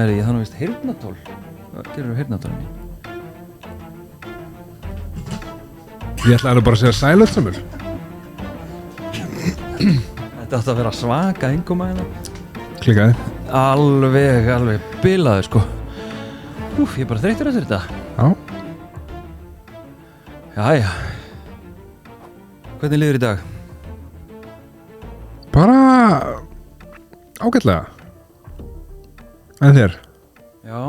Herri, ég þannig vist heyrnatól. Hvað gerur heyrnatólinni? Ég ætla bara að segja sælöldsamur. Þetta átti að vera svaka innkoma hérna. Klikkaði. Alveg bilaði sko. Úf, ég er bara þreyttur eftir þetta. Já. Jæja. Hvernig líður í dag? Bara ágætlega. En þér? Já,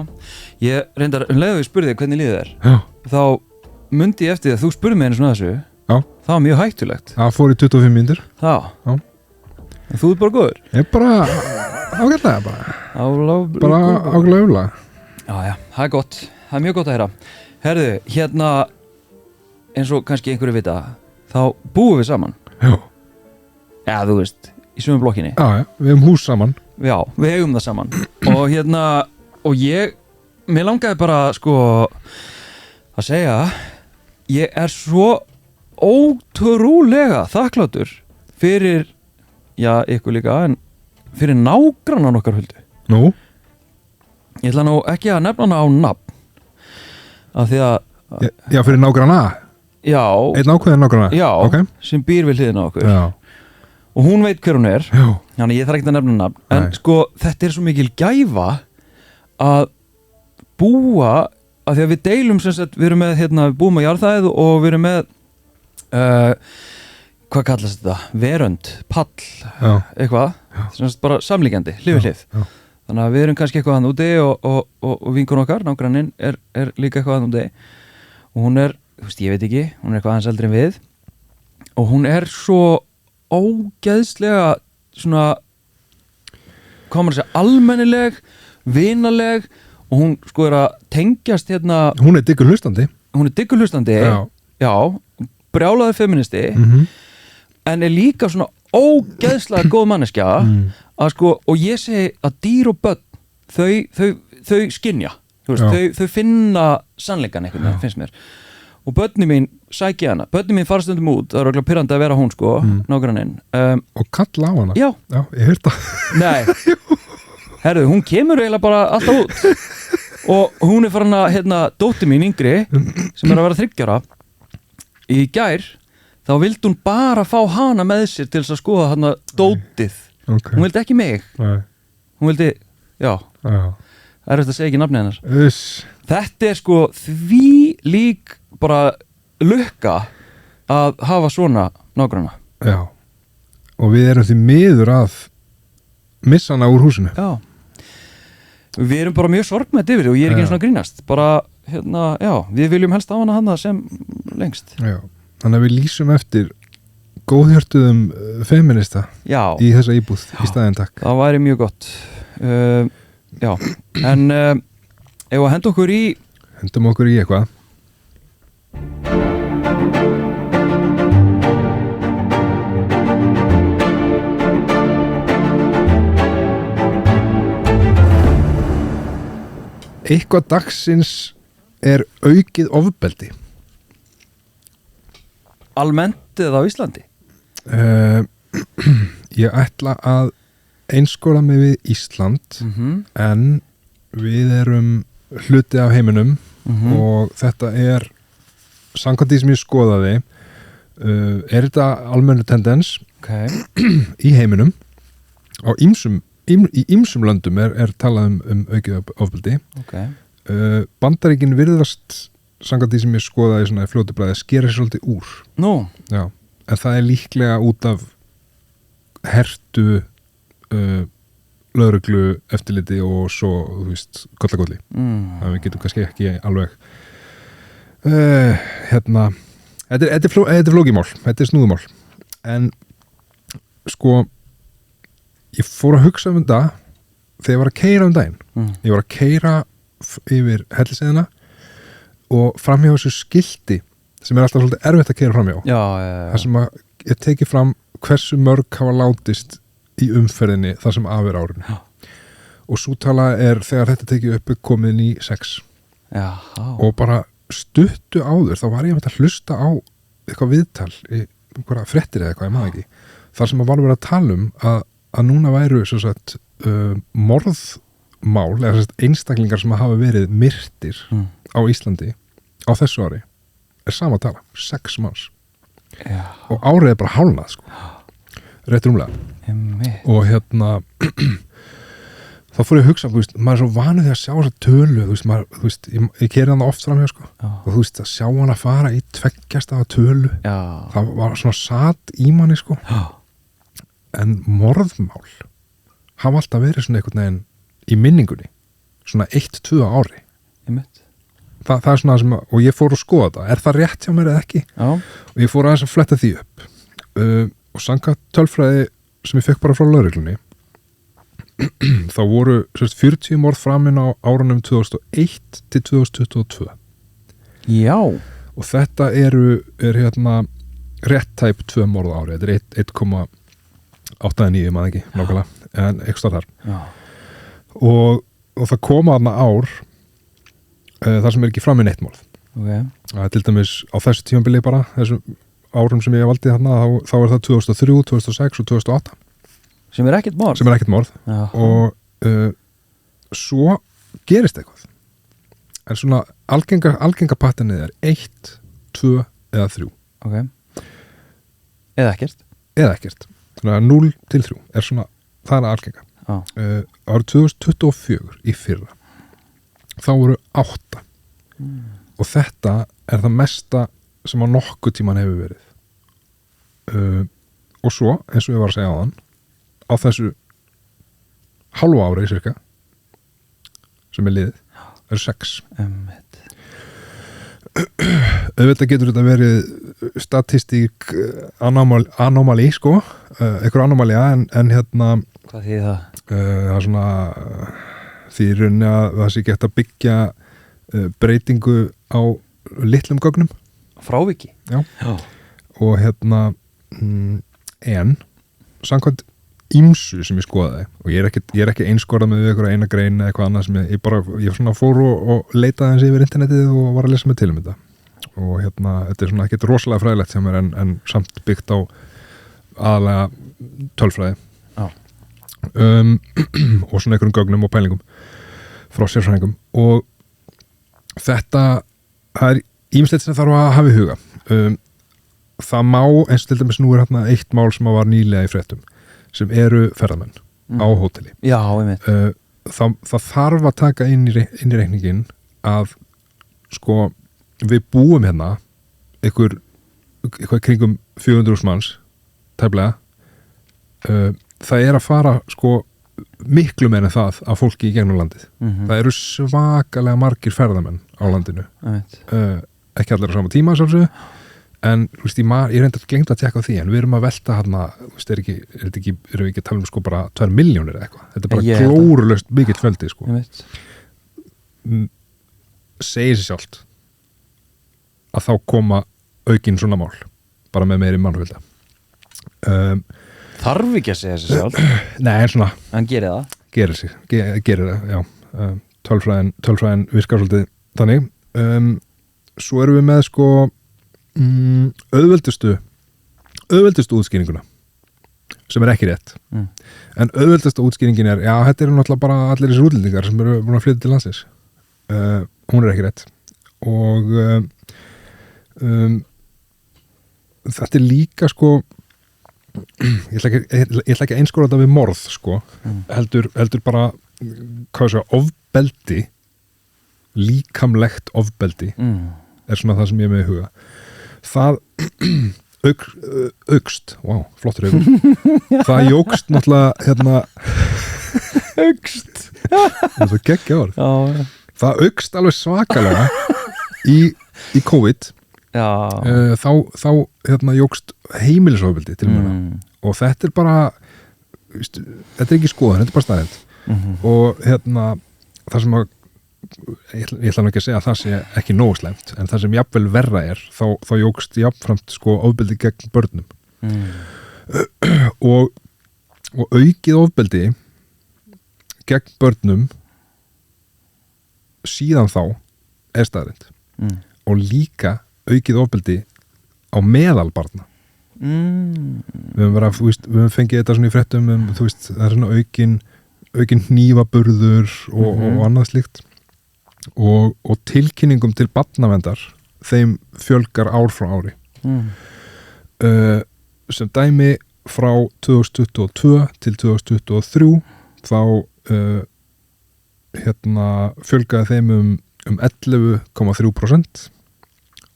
ég reyndar leið og ég spurði þig hvernig líður þér. Já. Þá mundi ég eftir því að þú spurði mig einu svona þessu. Já. Það var mjög hættulegt. Það fór í 25 mínútur. Já. En þú er bara góður. Ég er bara ágætlega bara. Bara ágætlega. Já, það er gott. Það er mjög gott að heyra. Herðu, hérna eins og kannski einhverju vita, þá búum við saman. Já. Já, þú veist, í sömu blokkinni. Já, við hefum hús saman. Já, við eigum það saman. Og hérna, mér langaði bara sko að segja, ég er svo ótrúlega þakklátur fyrir, já, ykkur líka, en fyrir nágrannan okkar Huldu. Nú? Ég ætla nú ekki að nefna hana á nafn, af því að... Já, fyrir nágranna? Já. Einn ákveðin nágranna? Já, okay. Sem býr við hliðina á okkur. Já. Og hún veit hver hún er. Já. Þannig ég þarf ekki að nefna nafn. En sko, þetta er svo mikil gæfa að búa, af því að við deilum sem sagt, við erum með, hérna, við búum á jarðhæð og við erum með hvað kallast þetta? Verönd, pall, eitthvað, sem sagt bara samlíkjandi, hlið við hlið. Þannig að við erum kannski eitthvað hann úti og vinkun okkar, nágranninn, er líka eitthvað hann úti. Og hún er, þú veist, ég veit ekki, hún er eitthvað aðeins eldri en við. Og hún er svo ógeðslega svona, hvað maður að segja, almennileg, vinaleg, og hún sko er að tengjast hérna. Hún er diggur hlustandi. Hún er diggur hlustandi, já, brjálaður feministi, en er líka svona ógeðslega góð manneskja, að sko, og ég segi að dýr og börn, þau skynja, þau finna sannleikan einhvern veginn, finnst mér. Og börni mín sækja hana, börni mín fara stundum út, það er okkur pirrandi að vera hún sko, nágranninn. Og kalla á hana? Já. Já, ég heyrt það. Nei, herðu, hún kemur eiginlega bara alltaf út. Og hún er farin að, hérna, dóttir mín yngri, sem er að vera 3 ára, í gær, þá vildi hún bara fá hana með sér til þess að skoða hana dótið. Okay. Hún vildi ekki mig. Nei. Hún vildi, já. Það er eftir að segja ekki nafni hennar. Þetta er sko því lík bara lukka að hafa svona nágranna. Já. Og við erum því miður að missa hana úr húsinu. Já. Við erum bara mjög sorgmætt yfir og ég er ekki eins og grínast. Bara, hérna, já, við viljum helst á hana sem lengst. Já. Þannig að við lýsum eftir góðhjörtuðum feminista í þessa íbúð í staðinn, takk. Það væri mjög gott. Já, en ef að henda okkur í... Hendum okkur í eitthvað. Eitthvað dagsins er aukið ofbeldi. Almennt eða á Íslandi? Ég ætla að einskóla mig við Ísland, en við erum hluti af heiminum og þetta er samkvæmt því sem ég skoðaði, er þetta almennu tendens í heiminum á í ýmsum löndum er talað um aukið ofbeldi. Bandaríkin virðast samkvæmt því sem ég skoðaði svona í fljótu bragði skera sér svolítið úr. Nú? Já, en það er líklega út af hertu lögreglu eftirliti og svo, þú veist, kollagolli. Það við getum kannski ekki alveg hérna þetta er flókimál, þetta er snúðumál, en sko ég fór að hugsa um þetta þegar ég var að keyra um daginn. Ég var að keyra yfir Hellisheiðina og framhjá þessu skilti sem er alltaf svolítið erfitt að keyra framhjá. Það sem að ég teki fram hversu mörg hafa látist í umferðinni þar sem af er árinu. Og svo tala er þegar þetta tekið upp komin í 6. Og bara stuttu áður þá var ég að hlusta á eitthvað viðtal í einhverja fréttir eða eitthvað, ég maður ekki, þar sem að var verið að tala um að núna væru svo sagt morð mál eða einstaklingar sem hafa verið myrtir á Íslandi á þessu ári er sama tala, 6 manns og árið er bara hálnað sko. Rétt rúmlega og þá fór ég að hugsa, maður er svo vanur því að sjá þessa tölu, ég keri hann oft fram hjá sko, og að sjá hann að fara í 2 stafa tölu, það var svona satt í manni sko, en morðmál hafa alltaf verið svona einhvern veginn í minningunni, svona 1-2 ári. Það er svona sem, og ég fór að skoða það, er það rétt hjá mér eða ekki? Og ég fór aðeins að fletta því upp og samkvæmt tölfræði sem ég fekk bara frá lögreglunni þá voru 40 morð framin á árunum 2001 til 2022. Já. Og þetta er rétt tæp 2 morð á ári, þetta er 1,89 maður ekki, nákvæmlega, en eitthvað þar. Já. Og það koma þarna ár þar sem er ekki framin 1 morð. Okay. Það er til dæmis á þessu tímabili bara, þessum árum sem ég valdi þarna, þá er það 2003, 2006 og 2008. Sem er ekkert morð. Og svo gerist eitthvað. En svona algenga paternið er 1, 2 eða 3. Okay. Eða ekkert. Svona 0 til 3 er svona, það er algenga. Árið 2024 í fyrra þá voru 8 og þetta er það mesta sem á nokkuð tíman hefur verið og svo, eins og ég var að segja áðan á þessu hálfu ári cirka sem er liðið, það eru 6 auðvitað getur þetta verið statistík anomáli sko, einhver anomália en hvað þýðir það? Það er svona því rauninni að það sé gett að byggja breytingu á litlum gögnum. Fráviki? Já. Og en samkvæmt ýmsu sem ég skoðaði og ég er ekki einskorðað með einhverja eina grein eða eitthvað annað sem ég svona fór og leitaði eins yfir internetið og var að lesa mig til þetta og þetta er svona ekkert rosalega fræðilegt sem er en samt byggt á aðalega tölfræði og svona einhverjum gögnum og pælingum frá sérfræðingum og þetta er ýmislegt sem þarf að hafa í huga það má eins og til dæmis nú er eitt mál sem var nýlega í fréttum sem eru ferðamenn á hóteli. Já, ég veit. Það þarf að taka inn í reikningin að sko við búum eitthvað kringum 400.000 manns tæplega það er að fara sko miklu meira en það af fólki í gegnum landið. Það eru svakalega margir ferðamenn á landinu ekki allir á sama tíma sjálfsögðu en ég reyndar glemt að tekka á því en við erum að velta erum við ekki að tala um sko bara 2 milljónir eða eitthvað, þetta er bara glórulaust mikill fjöldi sko segir sér sjálft að þá koma aukin svona mál bara með meiri mannfjölda þarf ekki að segja sér sjálf nei en svona hann gerir það gerir það, já tölfræðin virkar svolítið þannig svo erum við með sko auðveldustu útskýringuna sem er ekki rétt en auðveldustu útskýringin er já, þetta eru náttúrulega bara allir þessir útlendingar sem eru búin að flytja til landsins hún er ekki rétt og þetta er líka sko ég ætla ekki að einskóra þetta við morð sko heldur bara hvað sé ofbeldi líkamlegt ofbeldi er svona það sem ég er með í huga það aukst flottur augur það jókst náttúrulega aukst það er svo geggja orð það aukst alveg svakalega í COVID þá jókst heimilisofbeldi til mjög og þetta er bara þetta er ekki skoðan, þetta er bara staðreynd og það sem að ég ætla nú ekki að segja að það sé ekki nógu slæmt en það sem jafnvel verra er þá jókst jafnframt sko ofbeldi gegn börnum og aukið ofbeldi gegn börnum síðan þá er staðreynd og líka aukið ofbeldi á meðal barna við höfum fengið þetta svona í fréttum það er svona aukin aukin hnífaburður og annað slíkt og tilkynningum til barnaverndar þeim fjölgar ár frá ári sem dæmi frá 2022 til 2023 þá fjölgaði þeim um 11,3%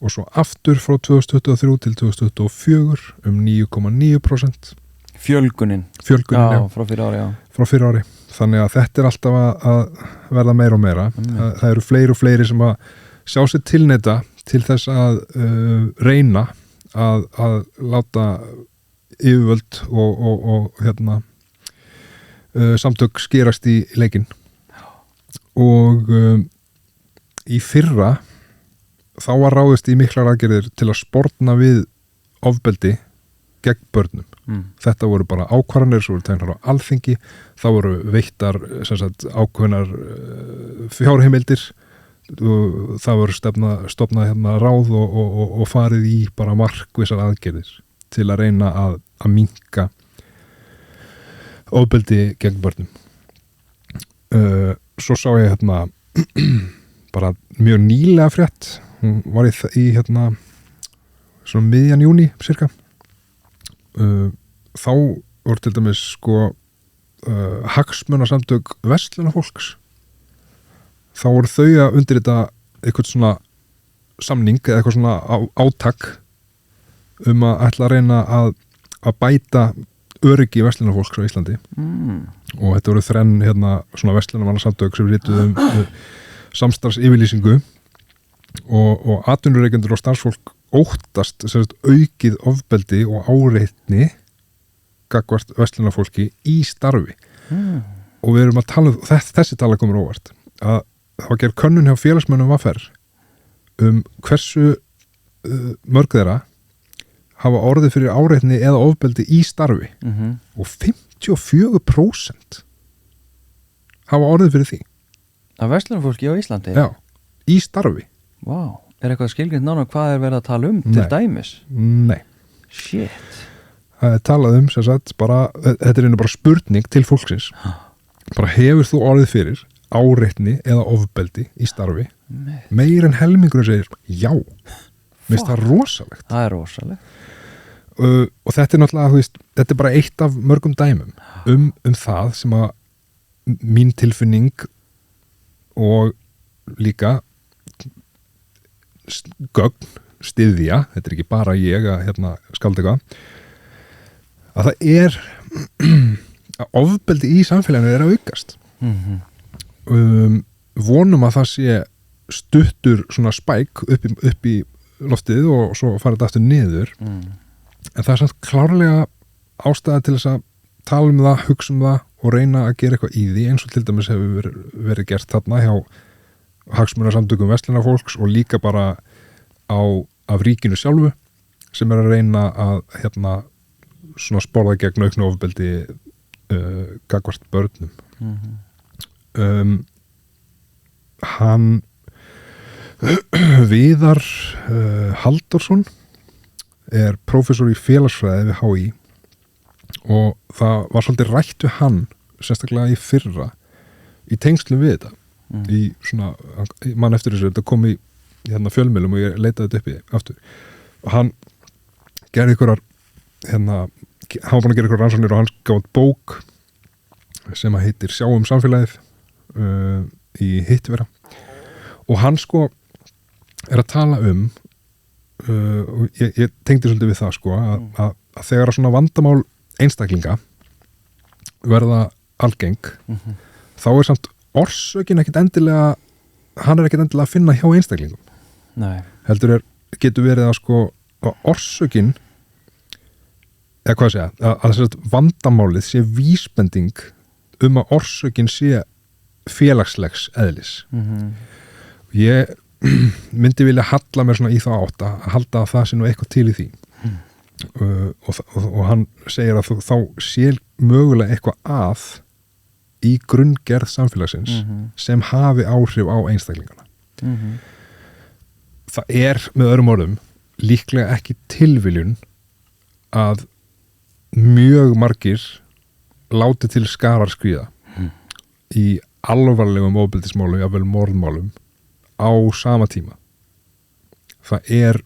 og svo aftur frá 2023 til 2024 um 9,9%. Fjölgunin já, frá fyrir ári þannig að þetta alltaf að verða meira og meira það eru fleiri og fleiri sem að sjá sér tilneita til þess að reyna að láta yfirvöld og samtök skerast í leikinn og í fyrra þá var ráðist í miklar aðgerðir til að sporna við ofbeldi gegn börnum. Þetta voru bara ákvarðanir sem voru tegnar á Alþingi, þá voru veittar ákveðnar fjárheimildir, það voru stofnað ráð og farið í bara markvissar aðgerðir til að reyna að minnka ofbeldi gegn börnum. Svo sá ég bara mjög nýlega frétt, hún var í svona miðjan júní cirka. Þá voru til dæmis hagsmunasamtök verslunarfólks þá voru þau að undirrita eitthvað svona samning eða eitthvað svona átak að ætla að reyna að bæta öryggi verslunarfólks á Íslandi og þetta voru þrenn svona verslunarmannasamtök sem rituðu samstarfsyfirlýsingu og atvinnureikendur og starfsfólk óttast aukið ofbeldi og áreitni gagnvart verslunarfólki í starfi og við erum að tala þessi tala komur óvart að það var gerð könnun hjá félagsmönnum VR hversu mörg þeirra hafa orðið fyrir áreitni eða ofbeldi í starfi og 54% hafa orðið fyrir því að verslunarfólki á Íslandi? Já, í starfi. Vá, er eitthvað skilgreint nánar hvað er verið að tala til dæmis? Nei. Shit. Það er talað sem sagt bara, þetta er bara spurning til fólksins. Bara hefur þú orðið fyrir áreitni eða ofbeldi í starfi? Meir en helmingurinn segir já. Mér finnst það rosalegt. Það er rosalegt. Og þetta er náttúrulega, þetta er bara eitt af mörgum dæmum það sem að mín tilfinning og líka gögn styðja, þetta er ekki bara ég að skalda eitthvað að það er að ofbeldi í samfélaginu er að aukast vonum að það sé stuttur svona spæk upp í loftið og svo farið þetta aftur niður en það er samt klárlega ástæða til þess að tala það, hugsa það og reyna að gera eitthvað í því eins og til dæmis hefur verið gert þarna hjá hagsmunasamtökum verslunarfólks og líka bara af ríkinu sjálfu sem er að reyna að svona sporða gegn auknu ofbeldi gagnvart börnum hann Viðar Halldórsson er prófessor í félagsfræði við HÍ og það var svolítið rætt við hann sérstaklega í fyrra í tengslum við þetta í svona, mann eftir þessu þetta kom í fjölmiðlum og ég leitaði þetta upp í aftur og hann gerði einhverjar hann var búin að gera einhverjar rannsóknir og hann gáði bók sem að heitir Sjáum samfélagið í Hittivera og hann er að tala og ég tengdi svolítið við það að þegar svona vandamál einstaklinga verða algeng þá er samt orsökin ekkert endilega hann er ekkert endilega að finna hjá einstaklingum. Nei. Heldur getur verið að orsökin eða hvað segja, að vandamálið sé vísbending að orsökin sé félagslegs eðlis. Ég myndi vilja halla mér svona í það átt að halda að það sé nú eitthvað til í því og hann segir að þá sé mögulega eitthvað að í grunngerð samfélagsins sem hafi áhrif á einstaklingana. Það er með öðrum orðum líklega ekki tilviljun að mjög margir láti til skarar skríða í alvarlegum ofbeldismálum, jafnvel morðmálum á sama tíma. Það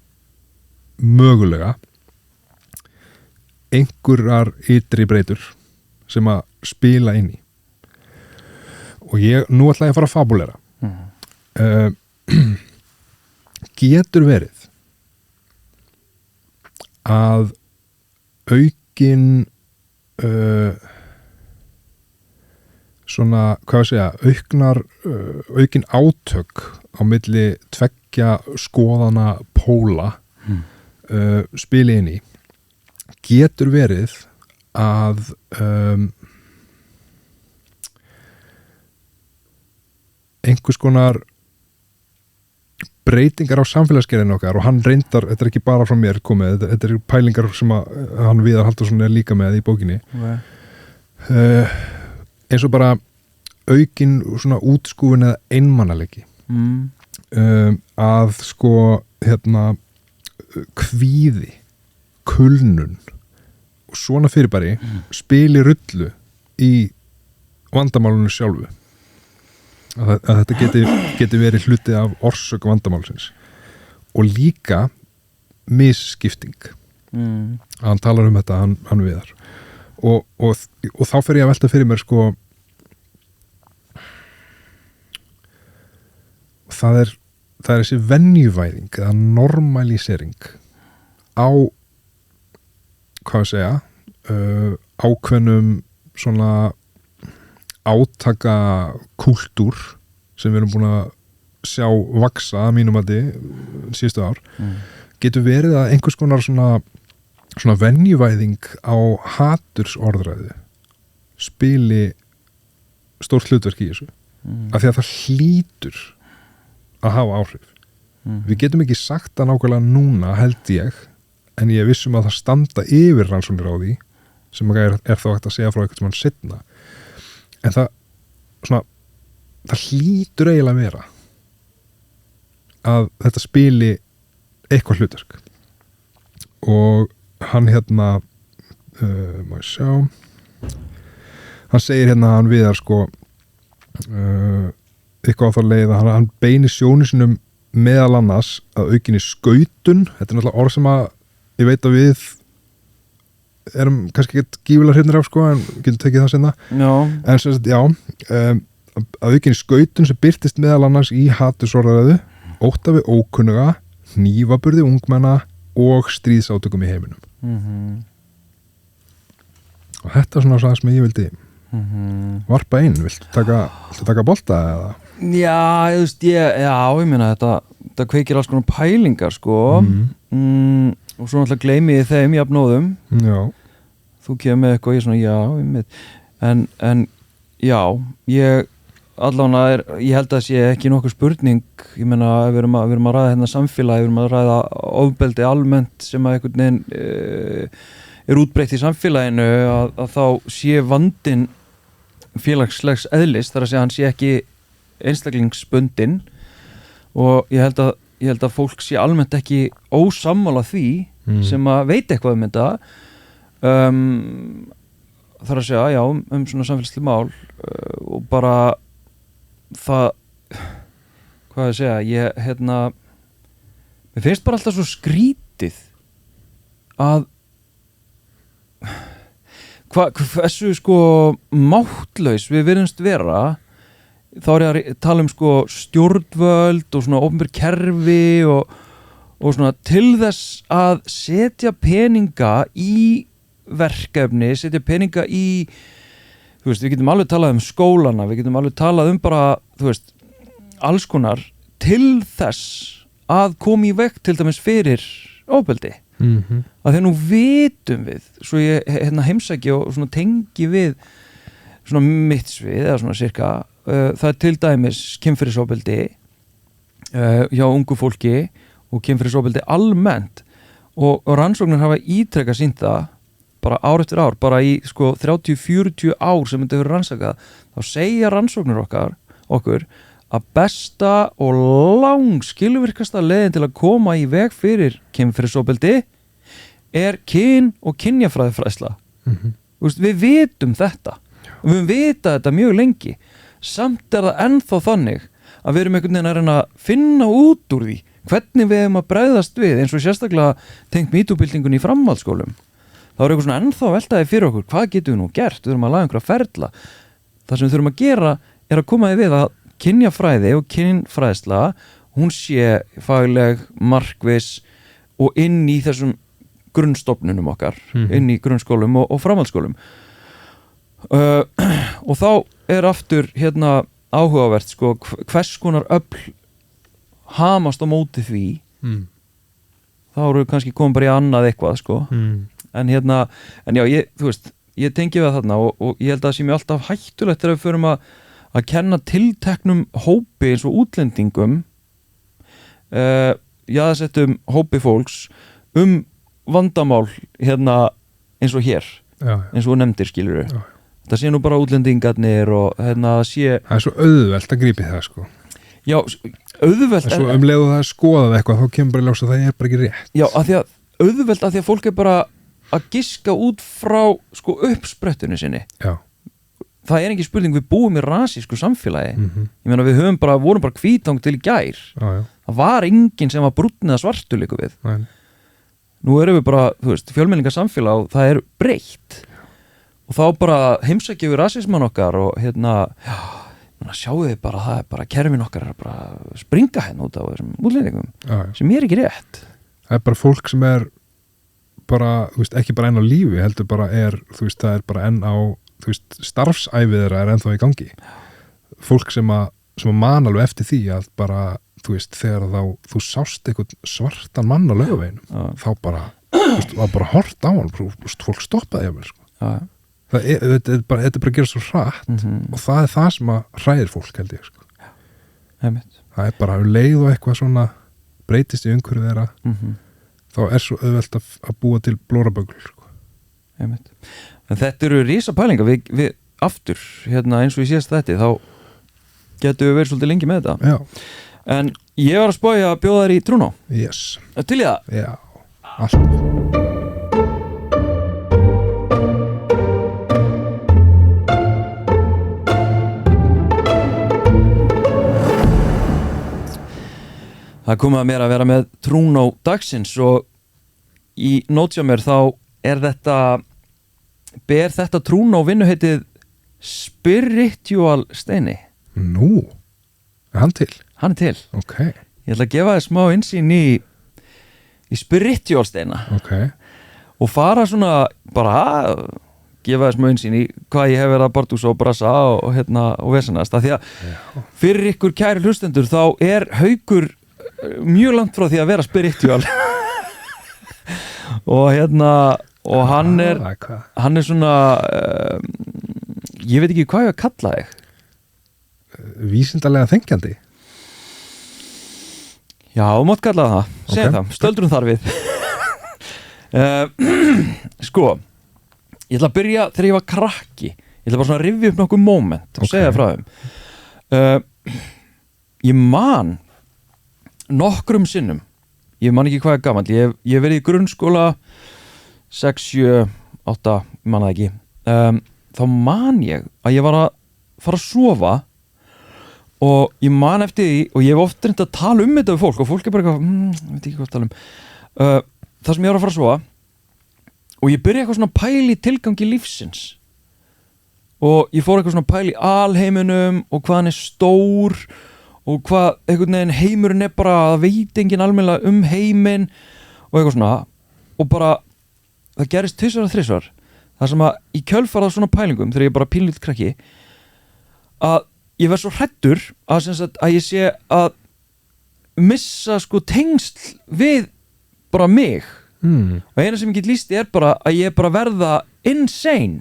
mögulega einhverjar ytri breytur sem að spila inn í. Og nú ætla ég að fara að fabulera. Getur verið að aukin svona, hvað segja, aukin átök á milli tveggja skoðana póla spili inn í. Getur verið að einhvers konar breytingar á samfélagsgerðinu okkar, og hann reyndar, þetta ekki bara frá mér komið, þetta pælingar sem hann Viðar Halldórsson líka með í bókinni, eins og bara aukin svona útskúfun eða einmannaleiki, að sko kvíði, kulnun og svona fyrirbæri spili rullu í vandamálunum sjálfu, að þetta geti verið hluti af orsök vandamálsins, og líka misskipting. Að hann talar um þetta, hann Viðar, og þá fer ég að velta fyrir mér sko, það er þessi venjuvæðing eða normalisering á, hvað segja, ákveðnum svona átaka kúltúr sem við erum búin að sjá vaksa að mínum að síðustu ár, getur verið að einhvers konar svona venjuvæðing á hatursorðræðu spili stórt hlutverk í þessu, af því að það hlýtur að hafa áhrif. Við getum ekki sagt það nákvæmlega núna, held ég, en ég vissum að það standa yfir rannsóknir á því, sem er þá hægt að segja frá eitthvað sem hann seinna. En það hlýtur eiginlega að vera að þetta spili eitthvað hlutverk. Og hann má ég sjá, hann segir hann Viðar sko, eitthvað á það leið að hann beinir sjónu sinum meðal annars að aukinni skautun. Þetta er náttúrulega orð sem að ég veit að við erum kannski ekki gífulega hrifnir af sko, en getum tekið það senna. En sem sagt, að aukinni skautun sem birtist meðal annars í hatursorðræðu, ótta við ókunnuga, hnífaburði ungmenna og stríðsátökum í heiminum. Og þetta er svona það sem ég vildi varpa inn. Viltu taka bolta eða? Já, ég meina þetta kveikir alls konar pælingar sko, og svo náttúrulega gleymi ég þeim jafnóðum. Þú kemur með eitthvað, ég svona en já, ég allavega ég held að það sé ekki nokkuð spurning. Ég meina, við erum að ræða hérna samfélagi, við erum að ræða ofbeldi almennt sem að einhvern veginn útbreitt í samfélaginu, að þá sé vandinn félagslegs eðlis, þar að segja hann sé ekki einstaklingsbundinn, og ég held að fólk sé almennt ekki ósammála því sem að veit eitthvað um þetta, þar að segja, svona samfélagsleg mál, og bara það, hvað ég segja, mér finnst bara alltaf svo skrítið að hversu sko máttlaus við virðumst vera. Þá er ég að tala um sko stjórnvöld og svona opinber kerfi og svona til þess að setja peninga í verkefni, setja peninga í, þú veist, við getum alveg talað um skólana, við getum alveg talað um bara, þú veist, alls konar, til þess að koma í veg til dæmis fyrir ofbeldi. Að þegar nú vitum við, svo ég heimsæki og svona tengi við svona mitt svið eða svona cirka, það er til dæmis kynferðisofbeldi hjá ungu fólki og kynferðisofbeldi almennt, og rannsóknir hafa ítrekað sýnt það bara ár eftir ár, bara í sko 30-40 ár sem þetta hefur rannsakað, þá segja rannsóknir okkur að besta og langskilvirkasta leiðin til að koma í veg fyrir kynferðisofbeldi er kyn- og kynjafræðifræðsla. Við vitum þetta, og við höfum vitað þetta mjög lengi. samt það ennþá þannig að við erum einhvern veginn að reyna að finna út úr því hvernig við hefum að bregðast við eins og sérstaklega tengt MeToo-byltingunni í framhaldsskólum. Þá er eitthvað svona ennþá veltaði fyrir okkur, hvað getum við nú gert? Við þurfum að laga einhverja ferla. Það sem við þurfum að gera er að koma því við að kynjafræði og kynfræðsla, hún sé fagleg, markviss og inn í þessum grunnstofnunum okkar, inn í grunnskólum og framhaldsskólum. Og þá er aftur hérna áhugavert sko, hvers konar öfl hamast á móti því þá eru kannski komið bara í annað eitthvað sko. En já, þú veist, ég tengi við þarna og ég held að það sé mjög alltaf hættulegt þegar við förum að kenna tilteknum hópi eins og útlendingum jaðarsettum hópi fólks vandamál hérna eins og hér eins og nefndir skilurðu. Það sé nú bara útlendingarnir og hérna sé það svo auðvelt að grípa í það sko. Já, auðvelt svo leiðu það að skoða eitthvað þá kemur bara í ljós að það bara ekki rétt. Já, auðvelt að því að fólk er bara að giska út frá sko uppsprettinu sinni. Já. Það er ekki spurning, við búum í rasísku samfélagi. Ég meina við vorum bara hvítang til í gær. Já. Það var enginn sem var brúnn eða svartur líka við. Nei. Nú erum við bara, þú veist, fjölmenningarsamfélag og það er breytt. Og þá bara heimsækjum við rasismann okkar og hérna, sjáu þið bara, það er bara kerfin okkar er bara að springa hérna út á þessum útlendingum sem er ekki rétt. Það er bara fólk sem er bara, þú veist, ekki bara enn á lífi heldur bara þú veist, það er bara enn á, þú veist, starfsæfið þeirra er ennþá í gangi. Fólk sem að man alveg eftir því að bara, þú veist, þegar þú sást eitthvað svartan mann á Laugaveginum þá bara, þú veist, var bara hort á hann, fólk stoppaði jafnvel, sko. Þetta er bara að gera svo hratt og það er það sem að hræðir fólk held ég sko. Það er bara leið og eitthvað svona breytist í umhverfið þeirra þá er svo auðvelt að búa til blóraböggl sko. En þetta eru rísa pælingar við aftur, hérna eins og í síðast þetta þá getum við verið svolítið lengi með þetta. Já. En ég var að spája að bjóða þær í Trúnó. Yes. Til í það? Já, alltaf. Það komið að mér að vera með Trúnó dagsins og í nót hjá mér þá ber þetta Trúnó vinnuheitið Spiritual Steini. Nú, er hann til? Hann er til. Ok. Ég ætla að gefa þér smá innsýn í Spiritual Steina. Ok. Og fara svona bara gefa þér smá innsýn í hvað ég hef verið að bardúsa og brasa og hérna og vesenast. Því að fyrir ykkur kæri hlustendur þá er Haukur mjög langt frá því að vera spiritual og hérna og hann er svona ég veit ekki hvað ég að kalla þig vísindalega þengjandi. Já, mátt kalla það, segja það, stöldrum þar við sko ég ætla að byrja þegar ég var krakki ég ætla bara svona að rifja upp nokkuð moment og segja frá þeim ég man nokkrum sinnum ég man ekki hvað er gamall ég verið í grunnskóla 6, 7, 8 man það ekki þá man ég að ég var að fara að sofa og ég man eftir því og ég hef oft reynd að tala um þetta við fólk og fólk er bara eitthvað ég veit ekki hvað að tala um það sem ég var að fara að sofa og ég byrja eitthvað svona pæli tilgangi lífsins og ég fór eitthvað svona pæli alheiminum og hvað hann er stór og hvað einhvern veginn heimurinn er bara að veit enginn almennilega um heiminn og eitthvað svona og bara það gerist 2 og 3 það sem að í kjölfar af svona pælingum þegar ég bara pínlít krakki að ég verð svo hræddur að ég sé að missa sko tengsl við bara mig og eina sem ég get lýst er bara að ég bara verða insane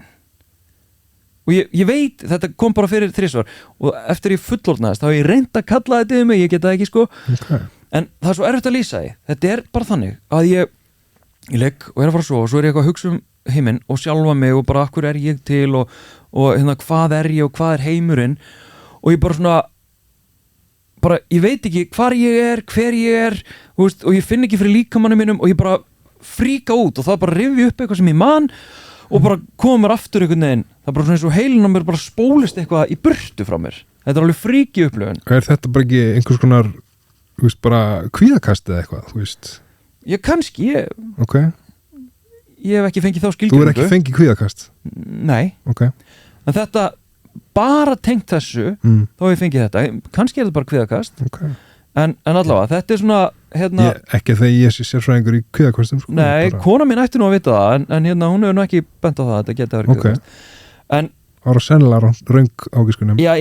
og ég veit, þetta kom bara fyrir 3 og eftir ég fullorðnaðist þá hef ég reynt að kalla þetta yfir mig, ég geta ekki sko en það er svo erfitt að lýsa því þetta er bara þannig að ég legg og er að fara svo og svo er ég eitthvað að hugsa um heiminn og sjálfa mig og bara akkur er ég til og hérna hvað er ég og hvað er heimurinn og ég bara svona bara, ég veit ekki hvar ég er, hver ég er veist, og ég finn ekki fyrir líkamanum mínum og ég bara fríka út og það bara rifja upp eitthvað sem ég man og bara komur aftur einhvern veginn það er bara svona eins og heilin á mér bara spólist eitthvað í burtu frá mér þetta er alveg fríki upplifun. Er þetta bara ekki einhvers konar, þú veist, bara kvíðakast eða eitthvað, þú veist? Ég kannski, ég hef ekki fengið þá skilgreiningu. Þú er ekki fengið kvíðakast? Nei. En þetta, bara tengt þessu, þá hef ég fengið þetta. Kannski er þetta bara kvíðakast. En allavega, þetta er svona, ekki þegar ég sé sérfræðingur í kvíðakastum, sko. Nei, kona mín ætti nú að vita það, en hún hefur nú ekki bent á það, þetta geti að vera kvíðakast. En það var sennilega röng ágiskunum. Já,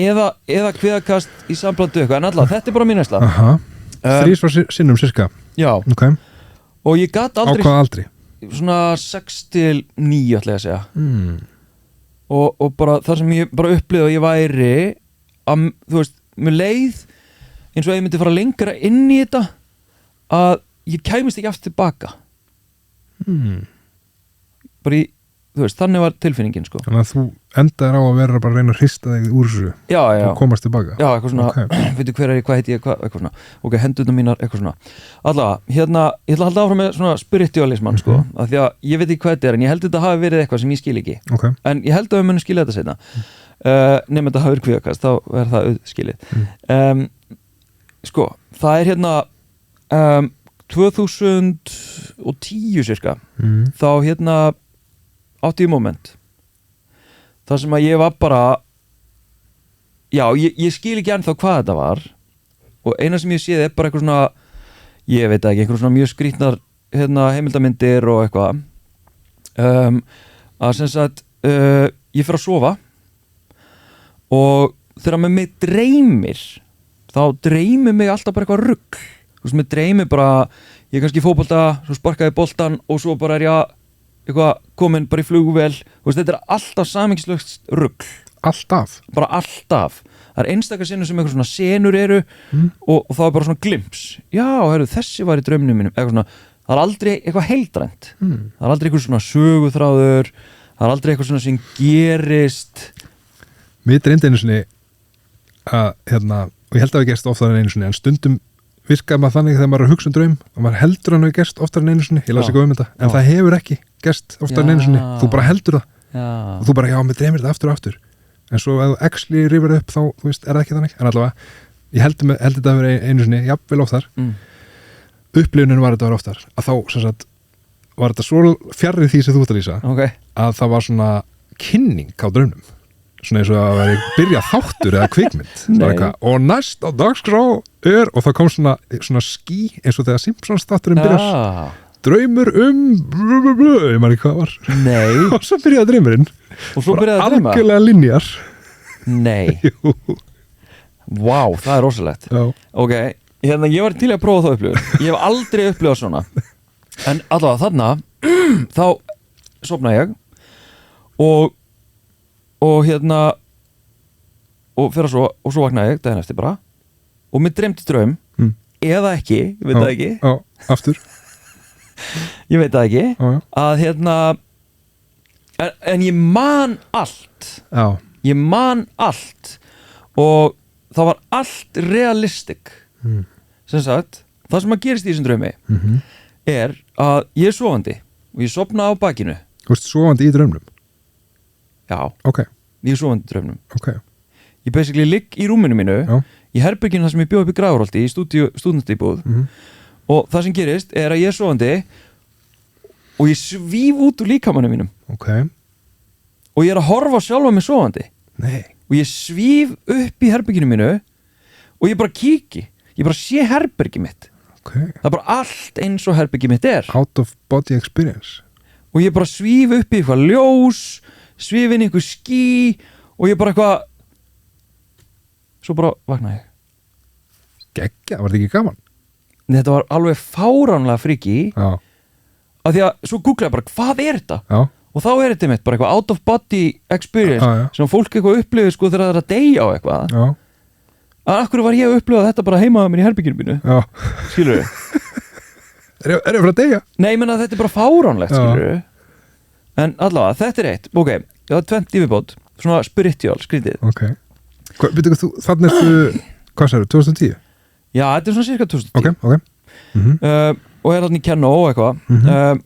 eða kvíðakast í samblandi eitthvað, en allavega, þetta er bara mín æsla. 3 sinnum cirka. Já. Og ég gat aldrei... Á hvað aldri? Svona 6 til 9 ætla ég að segja. Og bara það sem ég bara upplifði að ég væri að, þú veist, með leið eins og ég myndi fara lengra inn í þetta að ég kæmist ekki aftur tilbaka. Bara í, þú veist, þannig var tilfinningin, sko. Þannig að þú endaðir á að vera bara að reyna að hrista þig úr þessu og komast tilbaka. Já, eitthvað svona, veitu hver er ég, hvað heiti ég, eitthvað svona. Ok, hendurna mínar, eitthvað svona. Allavega, ég ætla að halda áfram með svona spiritualisman, sko, af því að ég veit ekki hvað þetta er, en ég held þetta hafi verið eitthvað sem ég skil ekki. En ég held að við munum skilja þetta seinna. Nema þetta hafi verið kvíðakast, þá er það skilið. Sko, það er 2010 cirka, þá átti ég moment þar sem að ég var bara ég skil ekki ennþá hvað þetta var og eina sem ég séð er bara eitthvað svona ég veit ekki, einhver svona mjög skrýtnar heimildamindir og eitthvað að sem sagt ég fer að sofa og þegar með mig dreymir þá dreymir mig alltaf bara eitthvað rugl, þú veist, mig dreymir bara ég kannski fótbolta, svo sparkaði boltan og svo bara er ég eitthvað komin bara í flugvél, þú veist, þetta er alltaf samhengislaust rugl. Alltaf? Bara alltaf. Það er einstakar sinnum sem eitthvað svona senur eru og það er bara svona glimps. Já, heyrðu, þessi var í draumnum mínum, eitthvað svona, það er aldrei eitthvað heildrænt. Það er aldrei eitthvað svona söguþráður, það er aldrei eitthvað svona sem gerist. Mér dreymdi einu sinni að, og ég held að það gerst oftar en einu sinni, en stundum virkaði maður þannig þegar maður er að hugsa draum og maður heldur hann hefur gerst oftar en einu sinni, ég las ekki þetta, en það hefur ekki gerst oftar en einu sinni, þú bara heldur það og þú bara, mér dreymir þetta aftur og aftur en svo ef þú actually rifir upp þá, þú veist, er það ekki þannig, en allavega ég held þetta að vera einu sinni, jafnvel oftar upplifunin var þetta að vera oftar að þá, sem sagt, var þetta svo fjarrið því sem þú ert að lýsa að það var svona kynning á draumnum svona eins og að veri byrja þáttur eða kvikmynd og næst á dagskrá og það kom svona ský eins og þegar Simpsons þátturinn byrjar draumur ég man ekki hvað var og svo byrjaði draumurinn og svo byrjaði að drauma algjörlega linjar Vá, það er rosalegt ok, ég var til að prófa það upplifun ég hef aldrei upplifað svona en allavega þarna þá sofna ég og fyrir svo og svo vaknaði ég daginn eftir bara og mér dreymdi draum eða ekki, ég veit það ekki aftur ég veit það ekki að en ég man allt ég man allt og það var allt realistic sem sagt, það sem að gerist í þessum draumi er að ég er sofandi og ég sofna á bakinu Þú veist sofandi í draumnum? Já, ég er sofandi í draumnum Ég basically ligg í rúminu mínu í herberginu þar sem ég bjó upp í Grafarholti í stúdentíbúð og það sem gerist er að ég er sofandi og ég svíf út úr líkamanum mínum og ég er að horfa sjálfa mig sofandi og ég svíf upp í herberginu mínu og ég bara kíki ég bara sé herbergi mitt það er bara allt eins og herbergi mitt er out of body experience og ég bara svíf upp í eitthvað ljós svíf inn í eitthvað ský og ég bara eitthvað svo bara vaknaði ég Gekkja, var þetta ekki gaman? Þetta var alveg fáránlega friki af því að svo googlaði bara hvað er þetta og þá er þetta mitt bara eitthvað out of body experience sem fólk eitthvað upplifir sko þegar það er að deyja á eitthvað að akkur var ég að upplifa þetta bara heima mér í herbygginu mínu skilur við Er ég frá að deyja? Nei, menna þetta er bara fáránlegt skilur við en allavega, þetta er eitt ok, það er 20 yfirbót svona spiritual, skrítið Þannig ertu, hvað sagði, 2010? Já, þetta er svona cirka 2010 og er þarna í Kenno og eitthvað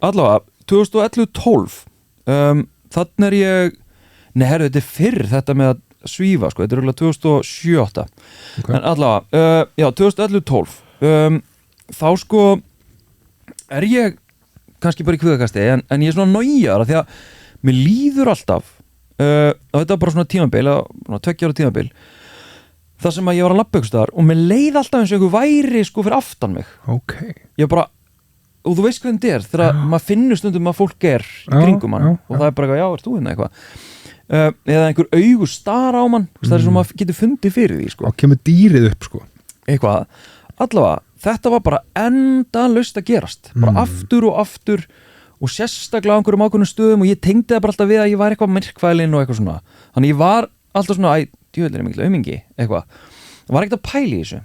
allavega, 2011-12 þannig er ég nei, herru, þetta er fyrr þetta með svífa sko, þetta er örugglega 2007-08 en allavega, já 2011-12 þá sko er ég kannski bara í kvöðakasti en ég er svona nájar því að mér líður alltaf og þetta var bara svona tímabil 2 ára tímabil þar sem að ég var að labba ykkur staðar og mér leið alltaf eins og einhver væri sko fyrir aftan mig ég bara, og þú veist hvernig þetta er þegar maður finnur stundum að fólk er í kringum mann og það er bara eitthvað, já, ert þú hérna eitthvað eða einhver augu stara á mann það er sem maður getur fundið fyrir því sko. og kemur dýrið upp sko. eitthvað, allavega, þetta var bara endalaust að gerast bara aftur og sérstaklega á einhverjum ákveðnum stöðum og ég tengdi það bara alltaf við að ég var eitthvað myrkvælinn og eitthvað svona þannig ég var alltaf svona, djöðlir er mikil aumingi eitthvað, það var ekkert að pæla í þessu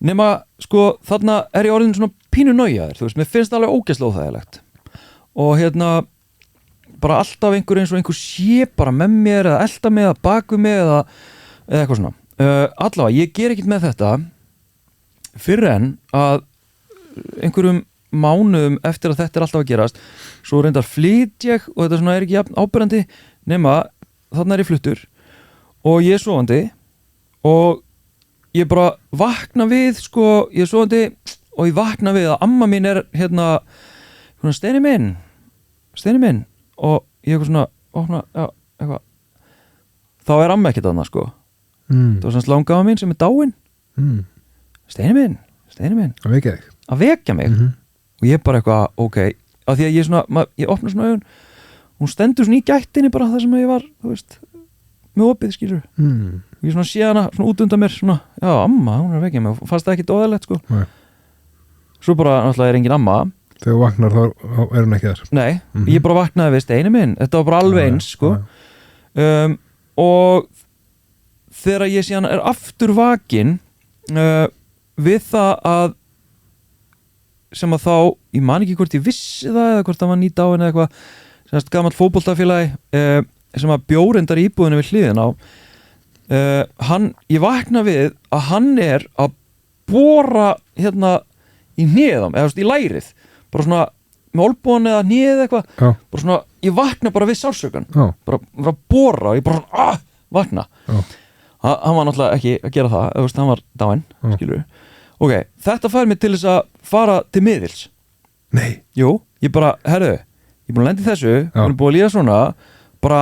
nema, sko, þarna er ég orðin svona pínu nájaður, þú veist, mér finnst það alveg ógeðslega óþægilegt og hérna bara alltaf einhver eins og einhver sé bara með mér eða elta mig eða baku mig eða eitthvað svona allavega, ég ger ekkert með þetta fyrr en að einhverjum mánuðum eftir að þetta er alltaf að gerast svo reyndar flyt ég og þetta svona er ekki jafn áberandi nema þarna er ég fluttur og ég er sofandi og ég bara vakna við sko, ég er sofandi og ég vakna við að amma mín er hérna Steini minn og ég eitthvað svona opna, já, eitthvað þá er amma ekkert annað sko það var svona langafa mín sem er dáin Steini minn að vekja mig og ég bara eitthvað, ok af því að ég svona, ég opna svona augun hún stendur svona í gættinni bara þar sem ég var, þú veist með opið, skilur og ég svona sé hana svona út undan mér svona, já, amma, hún er að vekja mig og fannst það ekkit óðalegt, sko Nei. Svo bara, náttúrulega er engin amma þegar þú vaknar þá er hún ekki þar nei, ég bara vaknaði við Steini minn þetta var bara alveg eins, sko og þegar ég síðan er aftur vakin við það að sem að þá, ég man ekki hvort ég vissi það eða hvort það var nýt áin eða eitthvað semast gamall fótboltafélagi sem að bjórendar íbúðinu við hliðin á ég vakna við að hann er að bora hérna í hnéðum, eða í lærið bara svona með olbúan eða hnéð eitthvað bara svona, ég vakna bara við sársökan bara að bora og ég bara svona, vakna hann var náttúrulega ekki að gera það, veist, hann var dáinn, skilur við ok, þetta fær mig til þess að fara til miðils nei, jú, ég bara, herðu ég er búin að lenda í þessu, hún er búin að líða svona bara,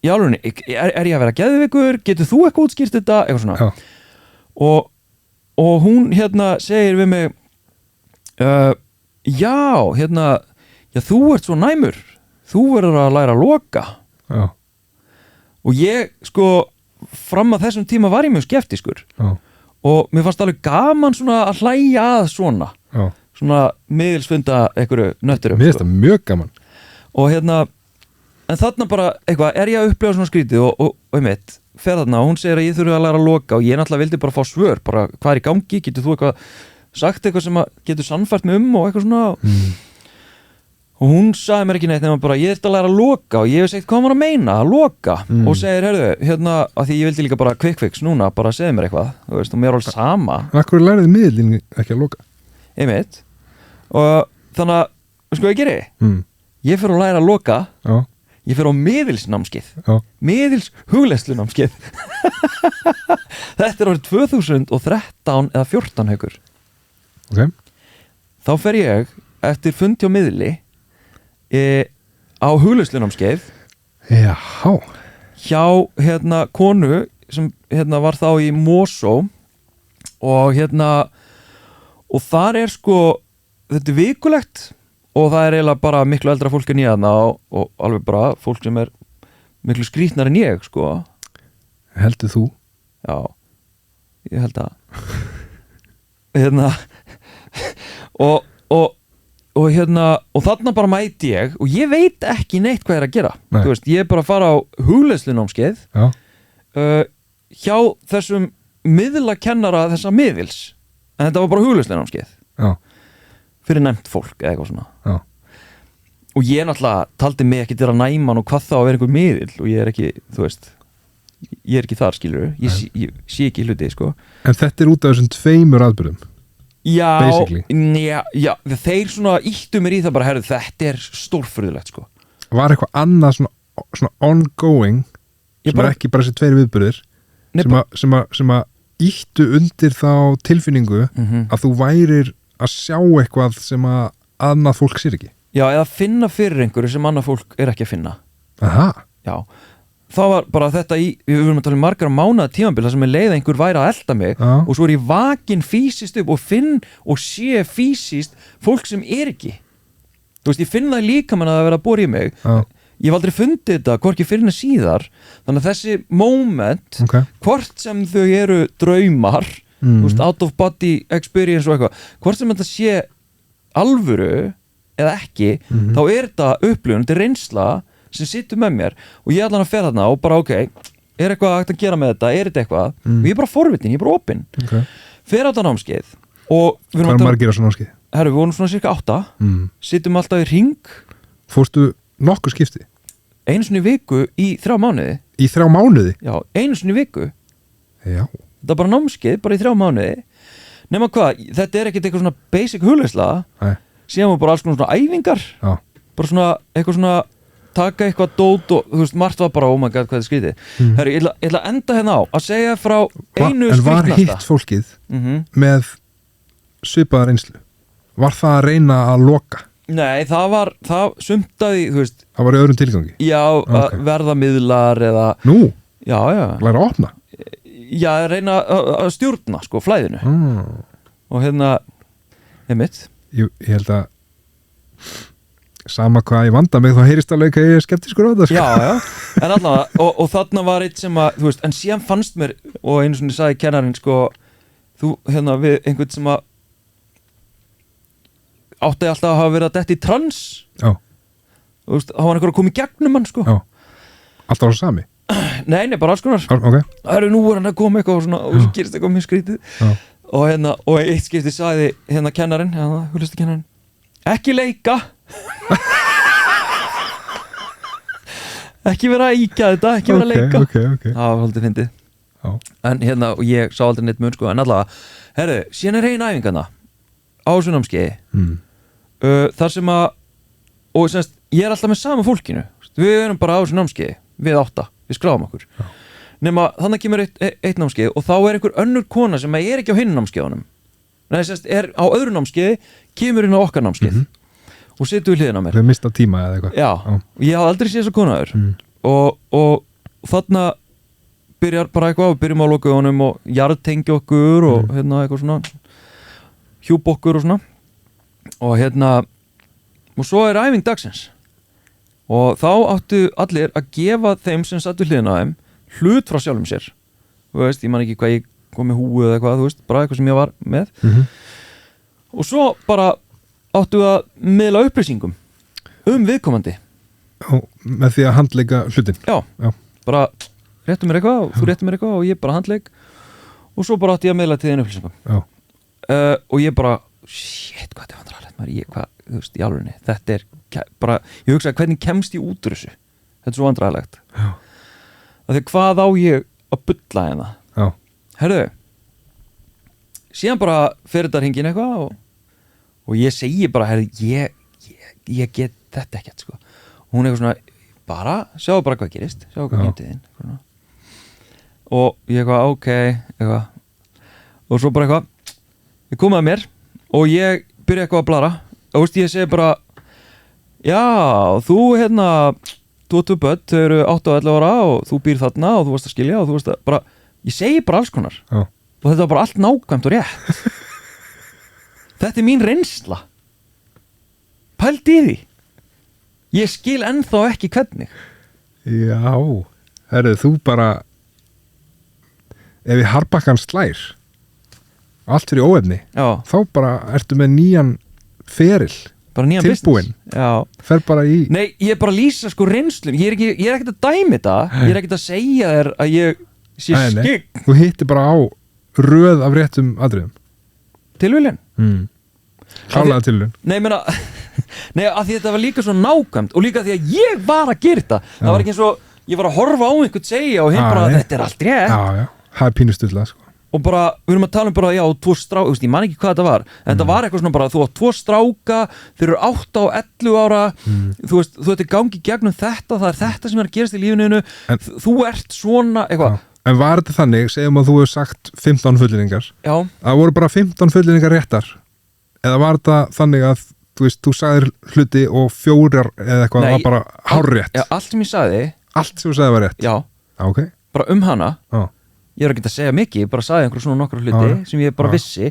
í alvegni er ég að vera geðveikur, getur þú eitthvað útskýrt þetta eitthvað svona og hún hérna segir við mig já, hérna já, þú ert svo næmur þú verður að læra að loka og ég, sko fram að þessum tíma var ég mjög skeptiskur og mér fannst alveg gaman svona að hlæja að svona svona miðilsfunda einhverju nötturum mér finnst það mjög gaman og hérna, en þarna bara eitthvað, er ég að upplifa svona skrítið og einmitt, fer þarna og hún segir að ég þurfi að læra að loka og ég náttúrulega vildi bara fá svör bara hvað er í gangi, getur þú eitthvað sagt eitthvað sem að getur sannfært mig og eitthvað svona og hún sagði mér ekki neitt nema bara ég þurfti að læra að loka og ég hef sagt hvað maður að meina að loka og segir, heyrðu, hérna að því ég vildi líka bara quick fix núna, bara segði mér eitthvað þú veist, og mér er alveg sama Akkur læriði miðlinn ekki að loka einmitt og þannig að, sko ég geri ég fyrir að læra að loka ég fyrir á miðilsnámskeið miðils hugleiðslunámskeið þetta er árið 2013 eða 14 haukur okay. Þá fer ég eftir fund hjá miðli á hugleiðslunámskeið hjá hérna konu sem hérna var þá í Mosó og hérna og þar er sko þetta er vikulegt og það er eiginlega bara miklu eldra fólk en ég þarna og alveg bara fólk sem er miklu skrýtnar en ég sko heldur þú? Já, ég held að hérna og hérna og þarna bara mæti ég og ég veit ekki neitt hvað er að gera þú veist, ég er bara að fara á hugleiðslunámskeið hjá þessum miðlakennara þessa miðils en þetta var bara hugleiðslunámskeið fyrir nefnt fólk eða eitthvað svona og ég náttúrulega taldi mig ekki til að næma og hvað þá að vera einhver miðil og ég er ekki, þú veist ég er ekki þar, skilur ég sé ekki hluti, sko En þetta er út af þessum 2 aðburðum já, þeir svona íttu mér í það bara, herðu, þetta er stórfurðulegt, sko Var eitthvað annað svona ongoing sem er ekki bara þessi tveir viðburðir sem að ýttu undir þá tilfinningu að þú værir að sjá eitthvað sem að annað fólk sér ekki. Já, eða finna fyrir einhverju sem annað fólk er ekki að finna. Aha. Já, það var bara þetta við vorum að tala margar mánaða tímabila sem leið að einhver væri að elta mig og svo er ég vakin fysiskt upp og finn og sé fysiskt fólk sem er ekki. Þú veist, ég finn það líka mann að það vera að bora í mig. Ég hef aldrei fundið þetta, hvorki fyrir en síðar. Þannig að þessi moment, hvort sem þau eru draumar, þú veist, out of body experience og eitthvað, hvort sem þetta sé alvöru eða ekki, þá er þetta upplifun, þetta er reynsla sem situr með mér og ég ætla að fer þarna og bara er eitthvað hægt að gera með þetta, er þetta eitthvað og ég er bara forvitin, ég er bara opinn fer á þetta námskeið og hvað margir á svona námskeið? Herru, við vorum svona cirka 8 sittum alltaf í hring. Fórstu nokkuð skipti? Einu sinni í viku í 3 mánuði. Í 3 mánuði? Já, einu sinni í viku. Já. Þetta er bara námskeið, bara í 3 mánuði. Nema hvað, þetta er ekkert eitthvað svona basic hugleiðsla. Nei. Síðan var bara alls konar svona æfingar. Já. Bara svona, eitthvað svona taka eitthvað dót og þú veist, margt var bara oh my god, hvað er skrítið. Herru, ég ætla að enda hérna á að segja frá einu skrítnasta. En var hitt fólkið með svipaða reynslu? Var það að reyna að loka? Nei, það sumtaði, þú veist. Það var í öðrum tilgangi? Já, að verða miðlar eða... Nú? Já. Læra að opna? Já, reyna að stjórna, sko, flæðinu. Og hérna, einmitt. Ég held að sama hvað ég vanda mig, þá heyrist alveg hvað ég er skeptiskur á þetta, sko. Já, en allavega, og þarna var eitt sem að, þú veist, en síðan fannst mér, og einu svona sagði kennarinn, sko, þú, hérna, við einhvern sem að átti alltaf að hafa verið að detti í trans. Já. Þú veist, þá var einhver að koma í gegnum hann, sko. Já. Alltaf á það sami? Nei, bara alls konar. Ok. Það eru nú hann að koma eitthvað og svona, og svo gerist eitthvað mjög skrítið. Já. Og hérna, og eitt skipti sagði hérna kennarinn, huglistakennarinn, ekki leika. Ekki vera að íkja þetta, ekki vera að leika. Ok. Það var haldið fyndið. Já. En hérna, og ég sá aldrei neitt mun, sko, en allavega, herru, síðan er ein æfingarna á þessu námskeiði þar sem að og semst, ég er alltaf með sama fólkinu við erum bara á þessu námskeiði við 8, við skráum okkur nema þannig kemur eitt námskeið og þá er einhver önnur kona sem er ekki á hinn námskeiðunum nei, semst, er á öðru námskeiði kemur inn á okkar námskeið og situr við hliðina á mér við mista tíma eða eitthvað já, og ég haf aldrei séð þessa konaður og þarna byrjar bara eitthvað við byrjum á lokuðunum og jarðtengja okkur og hérna eitthvað svona hjúp okkur og svona og hérna og svo er æfing dagsins og þá áttu allir að gefa þeim sem sattu hliðina á þeim hlut frá sjálfum sér þú veist, ég man ekki hvað ég kom með húu eða eitthvað, þú veist, bara eitthvað sem ég var með og svo bara áttu að miðla upplýsingum viðkomandi með því að handleika hlutin já. Bara réttu mér eitthvað og þú réttu mér eitthvað og ég bara handleik og svo bara áttu ég að miðla til þeim upplýsingum og ég bara shit, hvað þetta er vandrarlegt maður, hvað, þú veist, í alvegni þetta er bara, ég hugsaði hvernig kemst ég út úr þessu, þetta er svo vandrarlegt af því hvað á ég að bulla hérna herðu, síðan bara fyrir þetta hringin eitthvað og ég segi bara, herðu, ég get þetta ekkert, sko og hún eitthvað svona, bara, sjáu bara hvað gerist sjáu hvað kemtið inn og ég eitthvað, ok eitthvað og svo bara eitthvað ég kom að mér og ég byrja eitthvað að blara og veist, ég segi bara já, þú hérna þú ert börn, þau eru 8 og 11 ára og þú býr þarna og þú varst að skilja og þú varst að bara, ég segi bara alls konar og þetta var bara allt nákvæmt og rétt þetta er mín reynsla pældi í því ég skil ennþá ekki hvernig já, herðu, þú bara ef ég harpakkan slær allt fyrir óefni þá bara ertu með nýjan feril tilbúin fer bara í nei, ég er bara að lýsa sko reynslum ég er ekkert að dæmi þetta ég er ekkert að segja þér að ég sé skygg þú hittir bara á röð af réttum atriðum tilviljun klálega tilviljun nei, meina nei, af því þetta var líka svo nákvæmt og líka því að ég var að gera þetta það var ekki eins og ég var að horfa á einhvern segja og hinn bara þetta er allt rétt það er pínustuðla sko og bara, við erum að tala um bara, já, tvo stráka, ég man ekki hvað þetta var en þetta var eitthvað svona bara, þú átt tvo stráka þeir eru 8 og 11 ára þú veist, þú ert í gangi gegnum þetta það er þetta sem er að gerast í lífinu þú ert svona, eitthvað En var þetta þannig, segjum að þú hefur sagt 15 fullyrðingar, já, það voru bara 15 fullyrðingar réttar eða var þetta þannig að þú veist, þú sagðir hluti og 4 eða eitthvað var bara hárrétt já, allt sem ég sagði allt sem þú sagði var rétt já, okay. bara hana ég er ekki að segja mikið, ég bara sagði einhver svona nokkra hluti sem ég bara vissi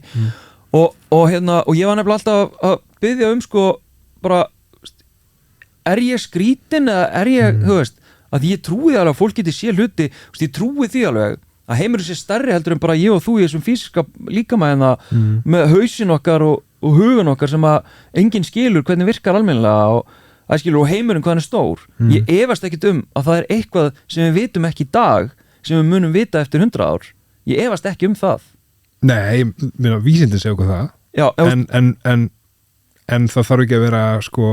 og hérna, og ég var nefnilega alltaf að biðja sko, bara er ég skrítin eða er ég, þú veist að ég trúi alveg að fólk geti sé hluti ég trúi því alveg að heimurinn sé stærri heldur en bara ég og þú í þessum físiska líkamæðina með hausinn okkar og hugun okkar sem að enginn skilur hvernig virkar almennilega og skilur og heimurinn hvað hann er stór ég efast ekkit að það er eitthvað sem við vitum ekki í dag sem við munum vita eftir 100 ár ég efast ekki það Nei, mér vísindin segja okkur það já, en það þarf ekki að vera sko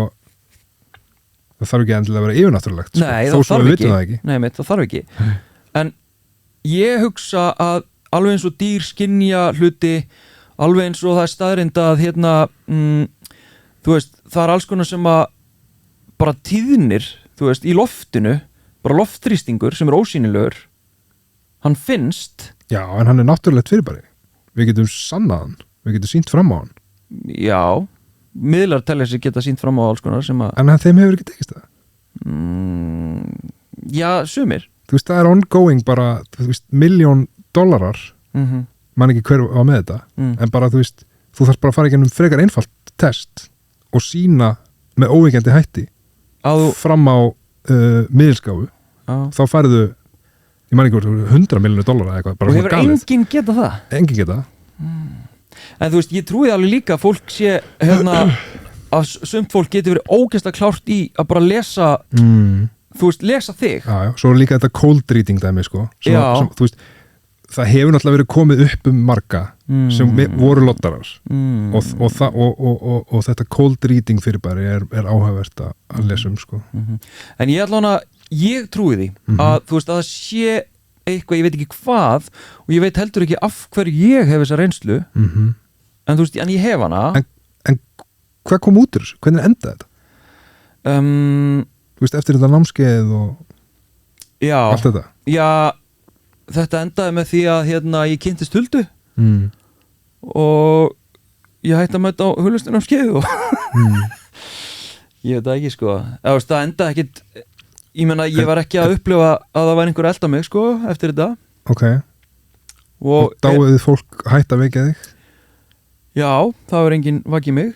það þarf ekki endilega að vera yfirnáttúrulegt sko. Nei, þó svo við vitum það ekki Nei, það þarf ekki en ég hugsa að alveg eins og dýr skynja hluti alveg eins og það er staðrind að hérna þú veist, það er alls konar sem að bara tíðnir, þú veist, í loftinu bara loftþrýstingur sem er ósýnilegur hann finnst Já, en hann er náttúrulegt fyrirbæri við getum sannað hann, við getum sýnt fram á hann Já, miðlar telja sig geta sýnt fram á alls konar sem að En þeim hefur ekki tekist það Já, sumir Þú veist, það er ongoing bara, þú veist, $1,000,000 man ekki hver á með þetta en bara, þú veist, þú þarf bara að fara í gennum frekar einfalt test og sýna með óvíkjandi hætti fram á miðilsgáfu þá færðu ég man ekki $100 milljónir eða eitthvað bara og hefur enginn geta það? Enginn geta En þú veist, ég trúi alveg líka að fólk sé hérna, að sumt fólk getur verið ógeðslega klárt í að bara lesa þú veist, lesa þig Já, svo er líka þetta cold reading dæmi sko sem, þú veist, það hefur náttúrulega verið komið upp marga sem voru lottarar og þetta cold reading fyrirbæri er áhugavert að lesa sko En ég trúi því að þú veist að það sé eitthvað, ég veit ekki hvað og ég veit heldur ekki af hverju ég hef þessa reynslu en þú veist, en ég hef hana En hvað kom út úr þessu? Hvernig endaði þetta? Þú veist, eftir þetta námskeið og allt þetta Já, þetta endaði með því að hérna, ég kynntist Huldu og ég hætti að mæta á hulustunarnámskeið og ég veit það ekki sko það endaði ekkit ég meina, ég var ekki að upplifa að það var einhver elda mig sko, eftir þetta Ok Og dáið fólk hætt að vekja þig? Já, það var enginn vakið mig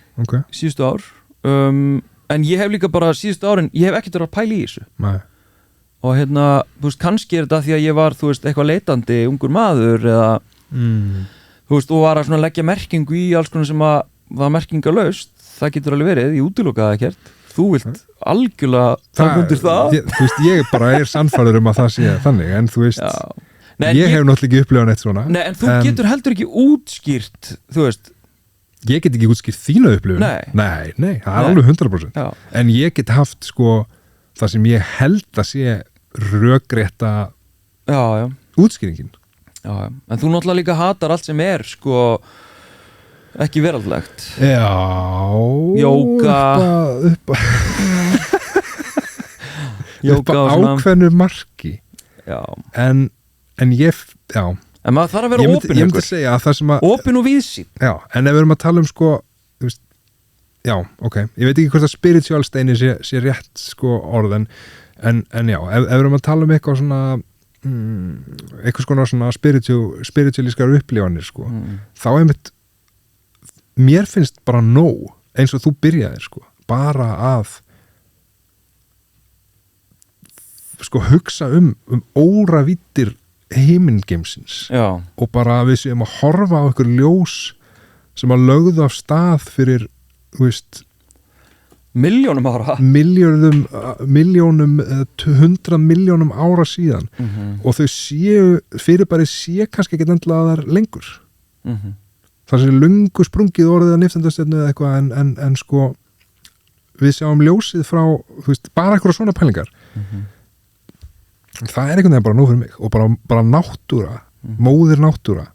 síðustu ár en ég hef líka bara síðustu árin ég hef ekkert verið að pæla í þessu Nei. og hérna, þú veist, kannski er þetta því að ég var, þú veist, eitthvað leitandi ungur maður eða þú veist, og var að svona leggja merkingu í alls konar sem að var merkingalaust það getur alveg verið, ég útilokaði ekkert þú vilt algjörlega taka undir það þú veist, ég bara er sannfærður að það sé þannig, en þú veist ég hef náttúrulega ekki upplifað neitt svona Nei, en þú getur heldur ekki útskýrt þú veist Ég get ekki útskýrt þína upplifun Nei, það er alveg 100% en ég get haft sko það sem ég held að sé rökrétta útskýringin Já, en þú náttúrulega líka hatar allt sem er sko ekki veraldlegt Jóga upp ákveðnu marki en ég en maður þarf að vera opinn ég myndi segja að það sem að opinn og víðsýnn en ef við erum að tala um sko veist, ok, ég veit ekki hvort að spiritual steini sé rétt sko orð en já, ef við erum að tala um eitthvað svona eitthvað svona spiritualískar upplifanir sko þá einmitt mér finnst bara nóg eins og þú byrjaðir sko bara að sko hugsa óravíddir heimingeimsins og bara við séum að horfa á einhver ljós sem að lögðu af stað fyrir, þú veist milljónum ára 100 milljónum ára síðan og þau fyrirbæri sé kannski ekki endilega að það er lengur það sé löngu sprungið orðið að nifteindastjörnu eða eitthvað en sko við sjáum ljósið frá, þú veist, bara eitthvað svona pælingar það er einhvern veginn bara nóg fyrir mig og bara náttúra móðir náttúra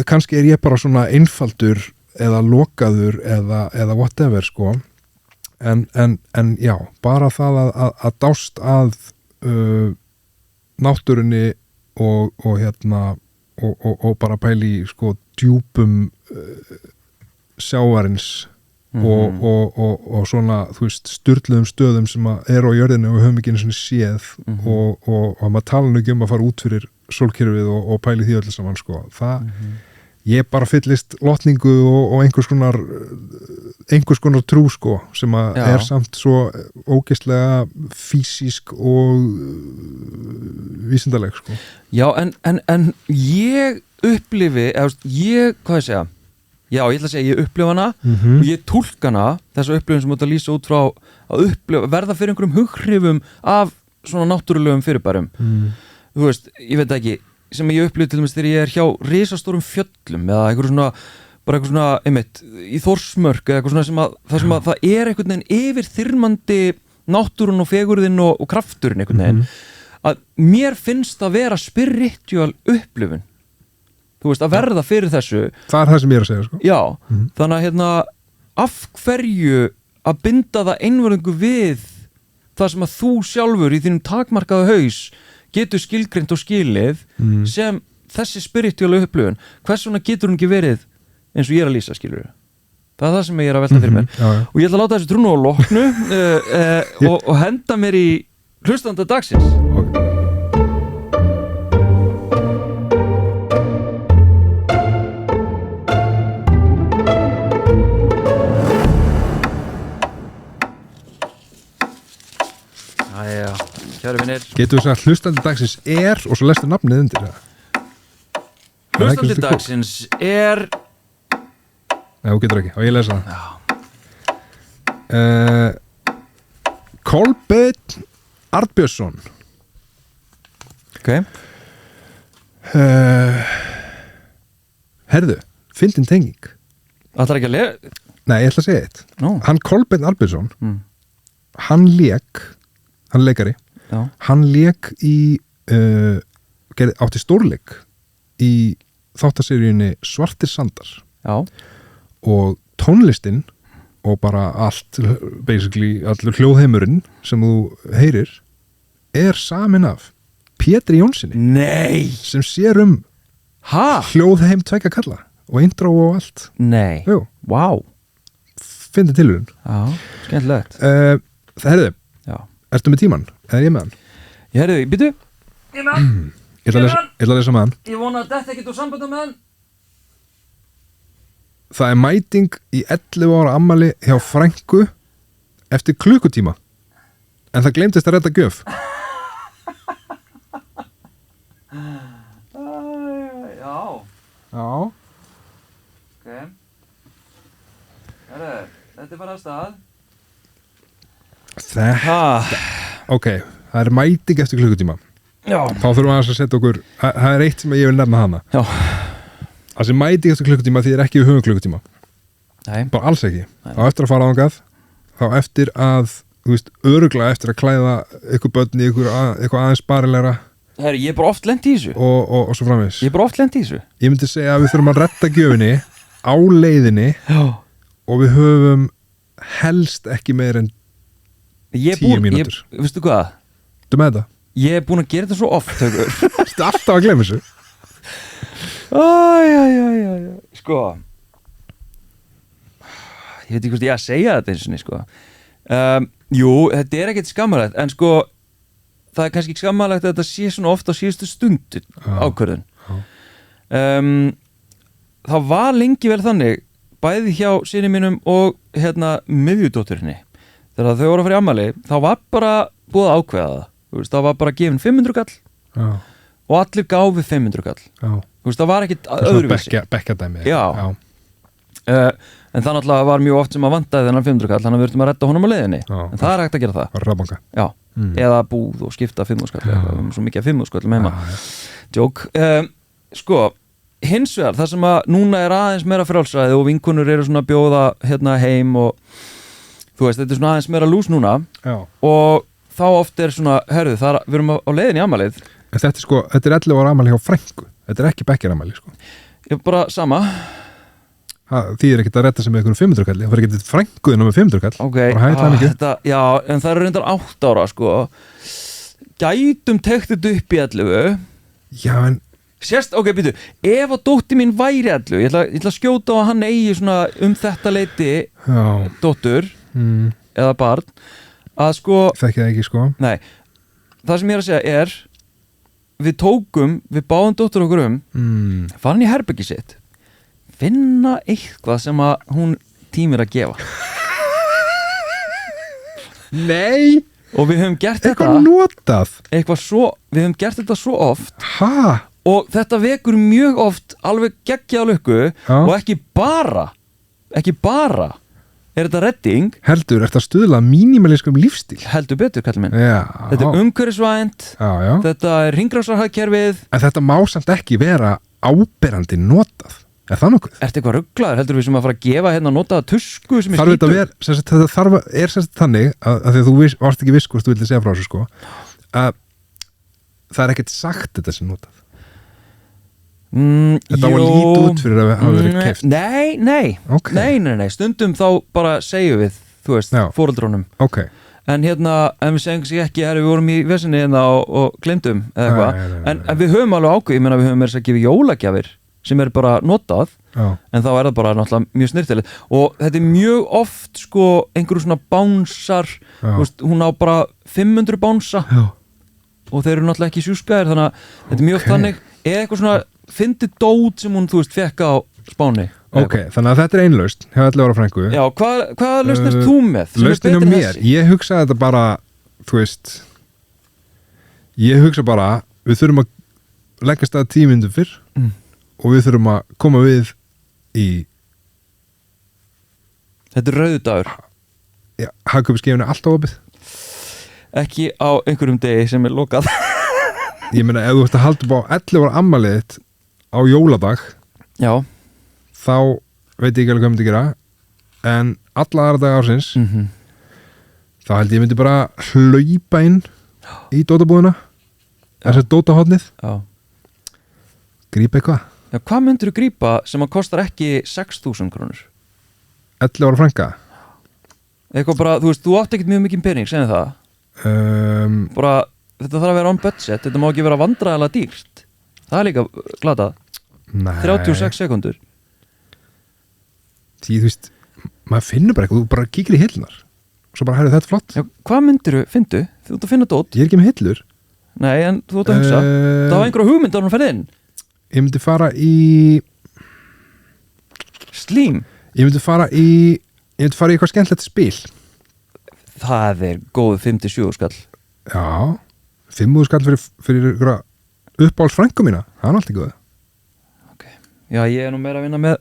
kannski ég bara svona einfaldur eða lokaður eða whatever sko en já, bara það að dást að náttúrunni og hérna og bara pæli sko djúpum sjávarins og svona, þú veist, sturluðum stöðum sem að eru á jörðinu og höfum ekki einu svona séð og maður tala nú ekki að fara út fyrir sólkerfið og pæli því öllu saman sko. Það, ég bara fyllist lotningu og einhvers konar trú sko, sem að er samt svo ógeðslega físísk og vísindaleg sko. Já, en ég upplifi, hvað ég segja? Já, ég ætla að segja, ég upplifa hana og ég túlka hana, þessa upplifun sem átt að lýsa út frá að verða fyrir einhverjum hughrifum af svona náttúrulegum fyrirbærum. Þú veist, ég veit ekki, sem ég upplifi til dæmis þegar ég hjá risastórum fjöllum eða eitthvað svona, einmitt, í Þórsmörk eða eitthvað svona sem að það er einhvern veginn yfirþyrmandi náttúrun og fegurðin og krafturinn einhvern veginn, að mér finnst að vera spiritual upplifun. Þú veist, að verða fyrir þessu. Það er það sem ég er að segja, sko. Já, þannig að af hverju að binda það einvörðingu við það sem að þú sjálfur í þínum takmarkaðu haus getur skilgreint og skilið sem þessi spirituálu upplifun. Hvers vegna getur hún ekki verið eins og ég er að lýsa, skilur? Það er það sem ég er að velta fyrir mér. Og ég ætla að láta þessu trúnu á loknu og henda mér í hlustanda dagsins. Kæru vinir. Getur þú sagt hlustandi dagsins er og svo lestu nafnið undir það? Hlustandi dagsins er... Nei, þú getur ekki, og ég lesa það. Kolbeinn Arnbjörnsson. Ok. Herðu, fyndin tenging. Ætlar ekki að lega? Nei, ég ætla að segja eitt. Hann Kolbeinn Arnbjörnsson, hann leikari, hann lék í átti stórleik í þáttaseríunni Svartir sandar. Já. Og tónlistin og bara allt, basically allur hljóðheimurinn sem þú heyrir er samin af Pétri Jónssoni. Nei! Sem sér hljóðheim tveggja kalla og intro og allt. Nei. Jú. Vá. Fyndi tilhörun. Já, skemmtilegt. Það herðu. Já. Ertu með tímann? Eða ég með hann? Ég herðu, býtu. Ég með hann. Ég ætla að lesa með hann. Ég vona að þetta ekkert úr sambandum með hann. Það er mæting í 11 ára afmæli hjá frænku eftir klukkutíma. En það gleymdist að redda gjöf. Já. Já. Ok. Herðu, þetta er bara að stað. Ok, það er mæting eftir klukkutíma. Já. Þá þurfum við að setja okkur, það er eitt sem ég vil nefna hana. Já. Það sem mæting eftir klukkutíma því er ekki við höfum klukkutíma. Nei. Bara alls ekki. Þá eftir að fara ángað, þá eftir að, þú veist, örugglega eftir að klæða ykkur börn í eitthvað aðeins barilegra. Herri, ég er bara oft lent í þessu. Og svo framvegis. Ég er bara oft lent í þessu. Ég myndi segja að við þurfum að redda gjöfinni á leiðinni. Já. Og við höfum helst ekki meir en 10 mínútur. Veistu hvað? Þú með þetta? Ég er búin að gera þetta svo oft, Haukur. Þú ert alltaf að glemma þessu. Sko, ég veit ekki hvort ég að segja þetta eins og niður, sko. Jú, þetta er ekkert skammarlegt, en sko, það er kannski skammarlegt að þetta sé svona ofta á síðustu stundu ákvörðun. Það var lengi vel þannig, bæði hjá syni mínum og miðjudótturinni. Þegar þau voru að fara í afmæli, þá var bara búið að ákveða það. Þú veist, það var bara gefin 500 kall og allir gáfi 500 kall. Þú veist, það var ekkit öðruvísi. Bekkjadæmi. Já. En það náttúrulega var mjög oft sem að vantaði þennan 500 kall, þannig að við verðum að redda honum á leiðinni. En það er hægt að gera það. Rafbanka. Já. Eða búð og skipta 500 kall. Við erum svo mikið að 500 kall með heima. Jók. Sko, hins vegar, það sem að núna er aðeins meira frjálsræði og vinkonur eru svona að bjóða heim og þú veist, þetta er svona aðeins meira lús núna. Já. Og þá oft er svona, herðu, við erum á leiðinni í afmælið. Þetta er 11 ára afmæli hjá frænku. Þetta er ekki bekkjarafmæli, sko. Ég bara sama. Því ekkert að retta sem með einhvern 500 kall, það fyrir ekki frænguðina með 500 kall. Ok, já, en það eru reyndar 8 ára, sko. Gætum tekt þetta upp í 11. Já, en ok, býtu, ef að dóttir mín væri 11, ég ætla að skjóta á að hann eigi svona þetta leiti dóttur eða barn, að sko þekki það ekki, sko. Nei, það sem ég er að segja er við báðum dóttur okkur fara hann í herbergi sitt, finna eitthvað sem að hún tímir að gefa. Nei! Og við höfum gert eitthvað notað. Við höfum gert þetta svo oft. Hæ? Og þetta vekur mjög oft alveg geggjað lukku og ekki bara er þetta redding. Heldur, er þetta stuðla mínimalískum lífstíl? Heldur betur, kallinn minn. Já. Þetta er umhverfisvænt, þetta er hringrásarhagkerfið. En þetta má samt ekki vera áberandi notað. Er það nokkuð? Ertu eitthvað rugglaður? Heldur við sem að fara að gefa hérna notaða tusku sem er skítur? Þetta þannig að því að þú varst ekki viss hvort þú vildi segja frá þessu, sko, að það er ekkert sagt þetta sem notað. Þetta var lítið út fyrir að hafa verið keypt. Nei, stundum þá bara segjum við, þú veist, foreldrunum. Okay. En hérna, en við segjum ekki við vorum í vesinni hérna og glemdum eða eitthvað, en við höfum alveg ákveð, ég meina við höfum verið að gefa jólagjafir sem er bara notað, en þá er það bara náttúrulega mjög snirtilegt, og þetta er mjög oft sko einhverju svona bánsar, hún á bara 500 bánsa og þeir eru náttúrulega ekki sjúskaðir, þannig að þetta er mjög oft þannig, eða eitthvað svona fyndi dót sem hún, þú veist, fekk á Spáni. Ok, þannig að þetta er einlaust hjá 11 ára frængu. Já, hvaða lausn er þú með? Lausnin á mér, ég hugsa þetta bara, þú veist, ég hugsa bara, við þurfum að leggast að 10 mínútur fyrr og við þurfum að koma við í Þetta er rauðdagur. Já, hagkaupskefinu alltaf opið. Ekki á einhverjum degi sem er lokað. Ég meina, ef þú ert að halda upp á 11 ára afmælið þitt á jóladag, þá veit ég ekki alveg hvað ég myndi gera, en alla aðra dag ársins þá held ég myndi bara hlaupa inn í dótabúðina, þessar dótahotnið, grípa eitthvað. Já, hvað myndir þú grípa sem að kostar ekki 6.000 krónur? 11 ára frænka. Eitthvað bara, þú veist, þú átt ekkert mjög mikið pening, segjum það. Bara, þetta þarf að vera on budget, þetta má ekki vera vandræðilega dýrt. Það er líka glatað. 36 sekundur. Því, þú veist, maður finnur bara eitthvað, þú bara kíkir í hillunar og svo bara, þetta er flott. Já, hvað myndir þú, þú ert að finna dót? Ég er ekki með hillur. Nei, en þú ert að hugsa. Það var einhverja hugmynd á hún ferðin. Ég myndi fara í Slím. Ég myndi fara í eitthvað skemmtilegt spil. Það er góð 57 skall. Já, 5 skall fyrir einhverja uppáhaldsfrængu mína. Það er alltaf góð. Ok, já, ég er nú meira að vinna með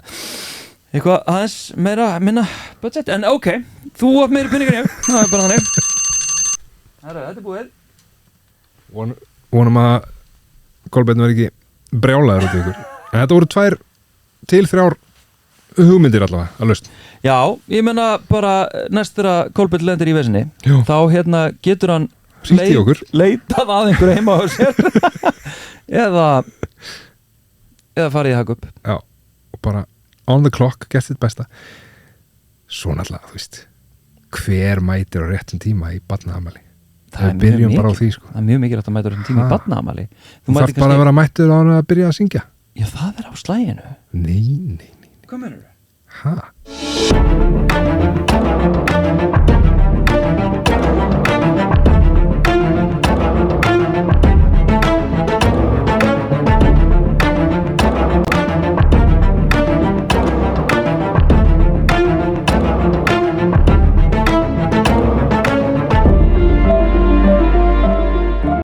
eitthvað aðeins minna budget, en ok, þú átt meiri peningar ég. Það er bara þannig. Þetta er búið. Vonum að Kolbeinn verði ekki brjálaður út í ykkur. En þetta voru 2 til 3 hugmyndir allavega að lausn. Já, ég menna bara næst þegar Kolbeinn lendir í vesinni, þá hérna getur hann leitað að einhverju heima á sér eða farið í haggup. Já, og bara on the clock, gert þitt besta. Svo náttúrulega, þú veist, hver mætir á réttum tíma í barnaafmæli? Það byrjum bara á því, sko. Það er mjög mikilvægt að mæta á réttum tíma í barnaafmæli. Þú þarf bara að vera mættur á hann að byrja að syngja. Já, það er á slaginu. Nei. Hvað meinarðu? Hæ?